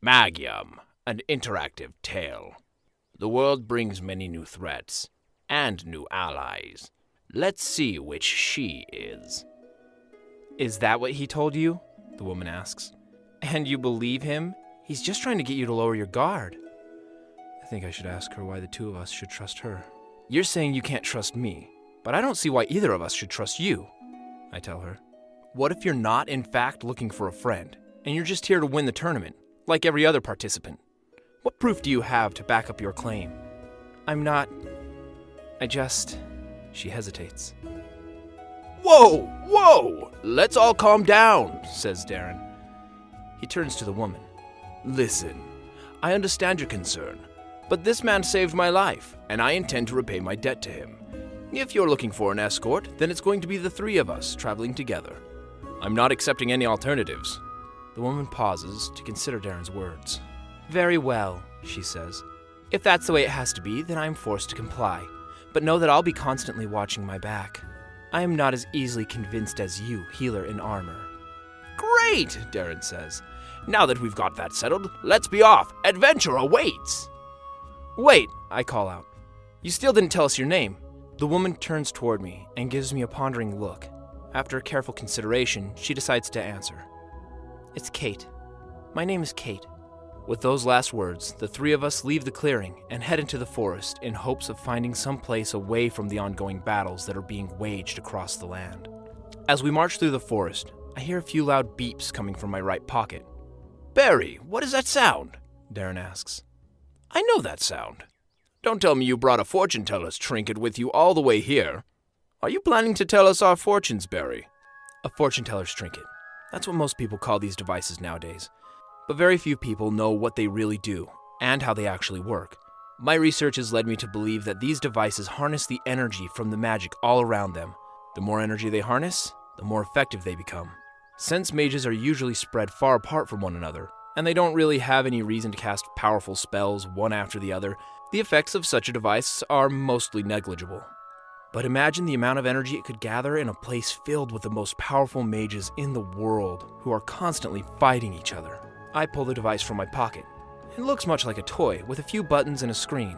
Magium, an interactive tale. The world brings many new threats and new allies. Let's see which she is. Is that what he told you? The woman asks. And you believe him? He's just trying to get you to lower your guard. I think I should ask her why the two of us should trust her. You're saying you can't trust me, but I don't see why either of us should trust you, I tell her. What if you're not, in fact, looking for a friend, and you're just here to win the tournament, like every other participant? What proof do you have to back up your claim? I'm not... She hesitates. Whoa! Let's all calm down, says Darren. He turns to the woman. Listen, I understand your concern, but this man saved my life, and I intend to repay my debt to him. If you're looking for an escort, then it's going to be the three of us traveling together. I'm not accepting any alternatives. The woman pauses to consider Darren's words. Very well, she says. If that's the way it has to be, then I'm forced to comply. But know that I'll be constantly watching my back. I am not as easily convinced as you, healer in armor. Great, Darren says. Now that we've got that settled, let's be off. Adventure awaits. Wait, I call out. You still didn't tell us your name. The woman turns toward me and gives me a pondering look. After careful consideration, she decides to answer. It's Kate. My name is Kate. With those last words, the three of us leave the clearing and head into the forest in hopes of finding some place away from the ongoing battles that are being waged across the land. As we march through the forest, I hear a few loud beeps coming from my right pocket. Barry, what is that sound? Darren asks. I know that sound. Don't tell me you brought a fortune teller's trinket with you all the way here. Are you planning to tell us our fortunes, Barry? A fortune teller's trinket. That's what most people call these devices nowadays. But very few people know what they really do and how they actually work. My research has led me to believe that these devices harness the energy from the magic all around them. The more energy they harness, the more effective they become. Since mages are usually spread far apart from one another, and they don't really have any reason to cast powerful spells one after the other, the effects of such a device are mostly negligible. But imagine the amount of energy it could gather in a place filled with the most powerful mages in the world who are constantly fighting each other. I pull the device from my pocket. It looks much like a toy with a few buttons and a screen.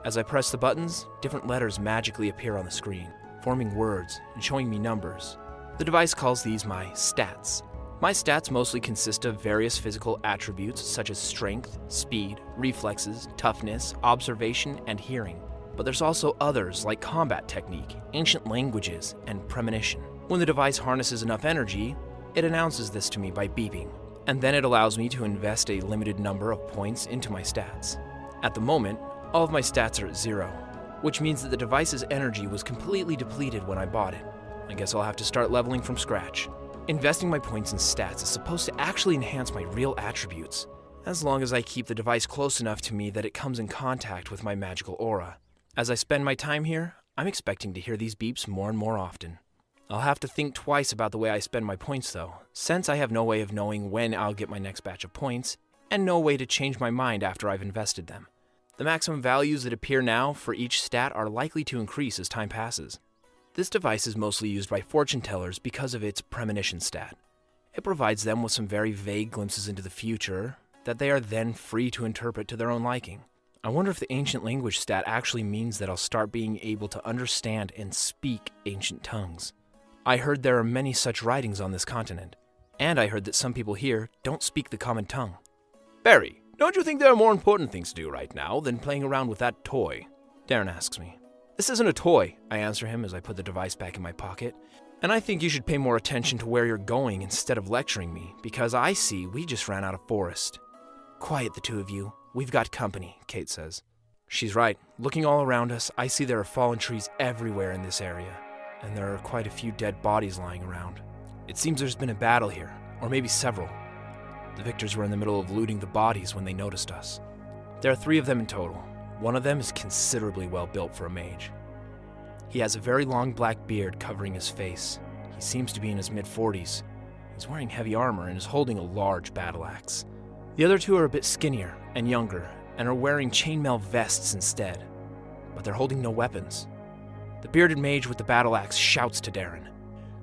As I press the buttons, different letters magically appear on the screen, forming words and showing me numbers. The device calls these my stats. My stats mostly consist of various physical attributes such as strength, speed, reflexes, toughness, observation, and hearing. But there's also others like combat technique, ancient languages, and premonition. When the device harnesses enough energy, it announces this to me by beeping, and then it allows me to invest a limited number of points into my stats. At the moment, all of my stats are at 0, which means that the device's energy was completely depleted when I bought it. I guess I'll have to start leveling from scratch. Investing my points in stats is supposed to actually enhance my real attributes, as long as I keep the device close enough to me that it comes in contact with my magical aura. As I spend my time here, I'm expecting to hear these beeps more and more often. I'll have to think twice about the way I spend my points though, since I have no way of knowing when I'll get my next batch of points, and no way to change my mind after I've invested them. The maximum values that appear now for each stat are likely to increase as time passes. This device is mostly used by fortune tellers because of its premonition stat. It provides them with some very vague glimpses into the future that they are then free to interpret to their own liking. I wonder if the ancient language stat actually means that I'll start being able to understand and speak ancient tongues. I heard there are many such writings on this continent, and I heard that some people here don't speak the common tongue. Barry, don't you think there are more important things to do right now than playing around with that toy? Darren asks me. This isn't a toy, I answer him as I put the device back in my pocket. And I think you should pay more attention to where you're going instead of lecturing me, because I see we just ran out of forest. Quiet, the two of you. We've got company, Kate says. She's right. Looking all around us, I see there are fallen trees everywhere in this area, and there are quite a few dead bodies lying around. It seems there's been a battle here, or maybe several. The victors were in the middle of looting the bodies when they noticed us. There are 3 of them in total. One of them is considerably well built for a mage. He has a very long black beard covering his face. He seems to be in his mid-40s. He's wearing heavy armor and is holding a large battle axe. The other 2 are a bit skinnier and younger and are wearing chainmail vests instead, but they're holding no weapons. The bearded mage with the battle axe shouts to Darren.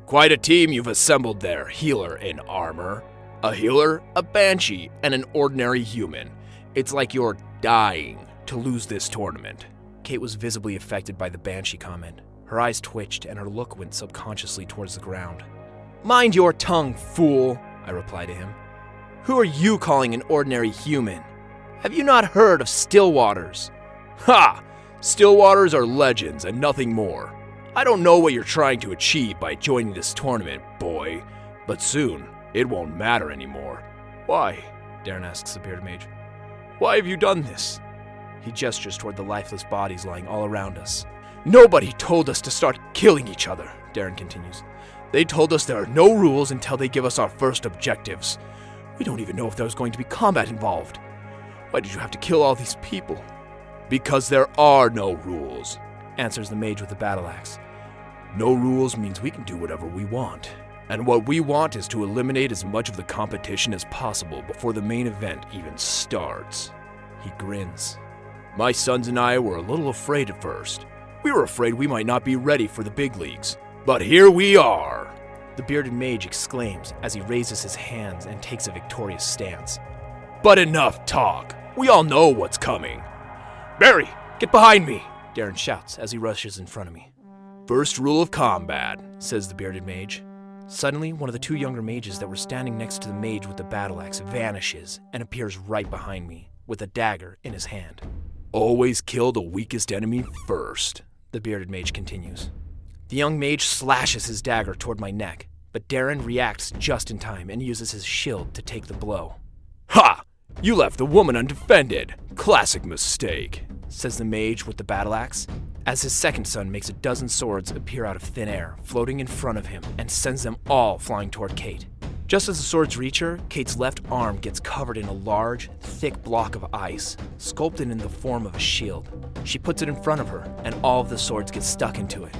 Quite a team you've assembled there, healer in armor. A healer, a banshee, and an ordinary human. It's like you're dying to lose this tournament. Kate was visibly affected by the banshee comment. Her eyes twitched and her look went subconsciously towards the ground. "Mind your tongue, fool," I replied to him. "Who are you calling an ordinary human? Have you not heard of Stillwaters?" Ha! Stillwaters are legends and nothing more. I don't know what you're trying to achieve by joining this tournament, boy, but soon it won't matter anymore. Why? Darren asks the bearded mage. Why have you done this? He gestures toward the lifeless bodies lying all around us. Nobody told us to start killing each other, Darren continues. They told us there are no rules until they give us our first objectives. We don't even know if there's going to be combat involved. Why did you have to kill all these people? Because there are no rules, answers the mage with the battle axe. No rules means we can do whatever we want. And what we want is to eliminate as much of the competition as possible before the main event even starts. He grins. My sons and I were a little afraid at first. We were afraid we might not be ready for the big leagues. But here we are! The bearded mage exclaims as he raises his hands and takes a victorious stance. But enough talk! We all know what's coming! Barry, get behind me! Darren shouts as he rushes in front of me. First rule of combat, says the bearded mage. Suddenly, one of the two younger mages that were standing next to the mage with the battle axe vanishes and appears right behind me with a dagger in his hand. Always kill the weakest enemy first, the bearded mage continues. The young mage slashes his dagger toward my neck, but Darren reacts just in time and uses his shield to take the blow. Ha! You left the woman undefended. Classic mistake, says the mage with the battle axe, as his second son makes a dozen swords appear out of thin air, floating in front of him, and sends them all flying toward Kate. Just as the swords reach her, Kate's left arm gets covered in a large, thick block of ice, sculpted in the form of a shield. She puts it in front of her, and all of the swords get stuck into it.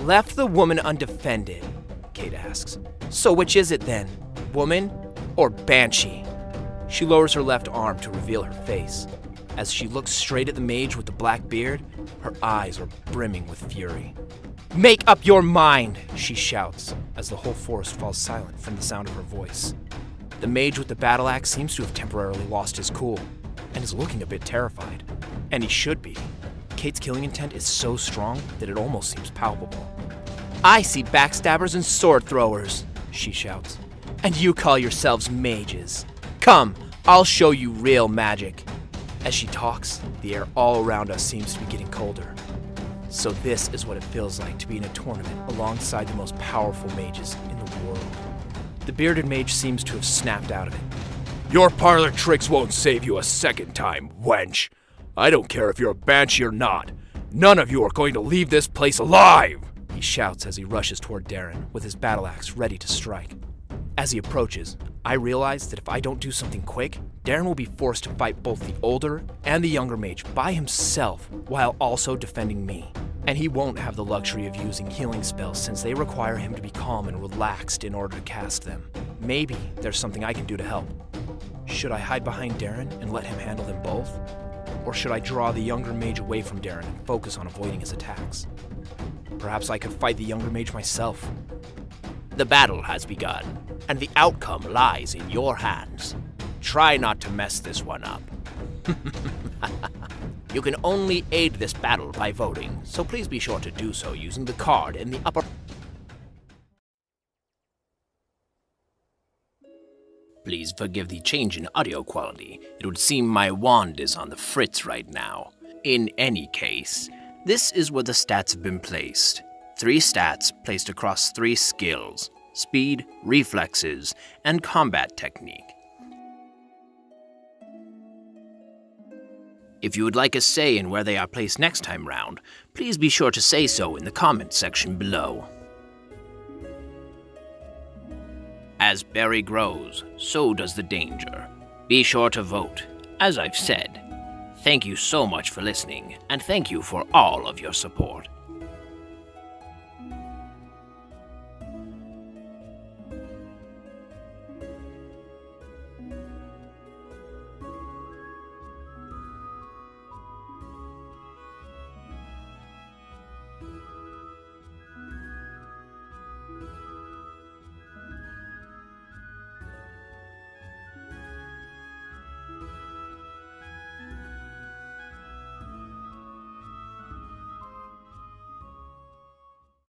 "Left the woman undefended?" Kate asks. "So which is it then, woman or banshee?" She lowers her left arm to reveal her face. As she looks straight at the mage with the black beard, her eyes are brimming with fury. "Make up your mind," she shouts, as the whole forest falls silent from the sound of her voice. The mage with the battle axe seems to have temporarily lost his cool, and is looking a bit terrified. And he should be. Kate's killing intent is so strong that it almost seems palpable. "I see backstabbers and sword throwers," she shouts. "And you call yourselves mages. Come, I'll show you real magic." As she talks, the air all around us seems to be getting colder. So this is what it feels like to be in a tournament alongside the most powerful mages in the world. The bearded mage seems to have snapped out of it. Your parlor tricks won't save you a second time, wench. I don't care if you're a banshee or not. None of you are going to leave this place alive, he shouts as he rushes toward Darren with his battle axe ready to strike. As he approaches, I realize that if I don't do something quick, Darren will be forced to fight both the older and the younger mage by himself while also defending me. And he won't have the luxury of using healing spells since they require him to be calm and relaxed in order to cast them. Maybe there's something I can do to help. Should I hide behind Darren and let him handle them both? Or should I draw the younger mage away from Darren and focus on avoiding his attacks? Perhaps I could fight the younger mage myself. The battle has begun, and the outcome lies in your hands. Try not to mess this one up. You can only aid this battle by voting, so please be sure to do so using the card in the upper... Please forgive the change in audio quality. It would seem my wand is on the fritz right now. In any case, this is where the stats have been placed. 3 stats placed across 3 skills: speed, reflexes, and combat technique. If you would like a say in where they are placed next time round, please be sure to say so in the comment section below. As berry grows, so does the danger. Be sure to vote, as I've said. Thank you so much for listening, and thank you for all of your support.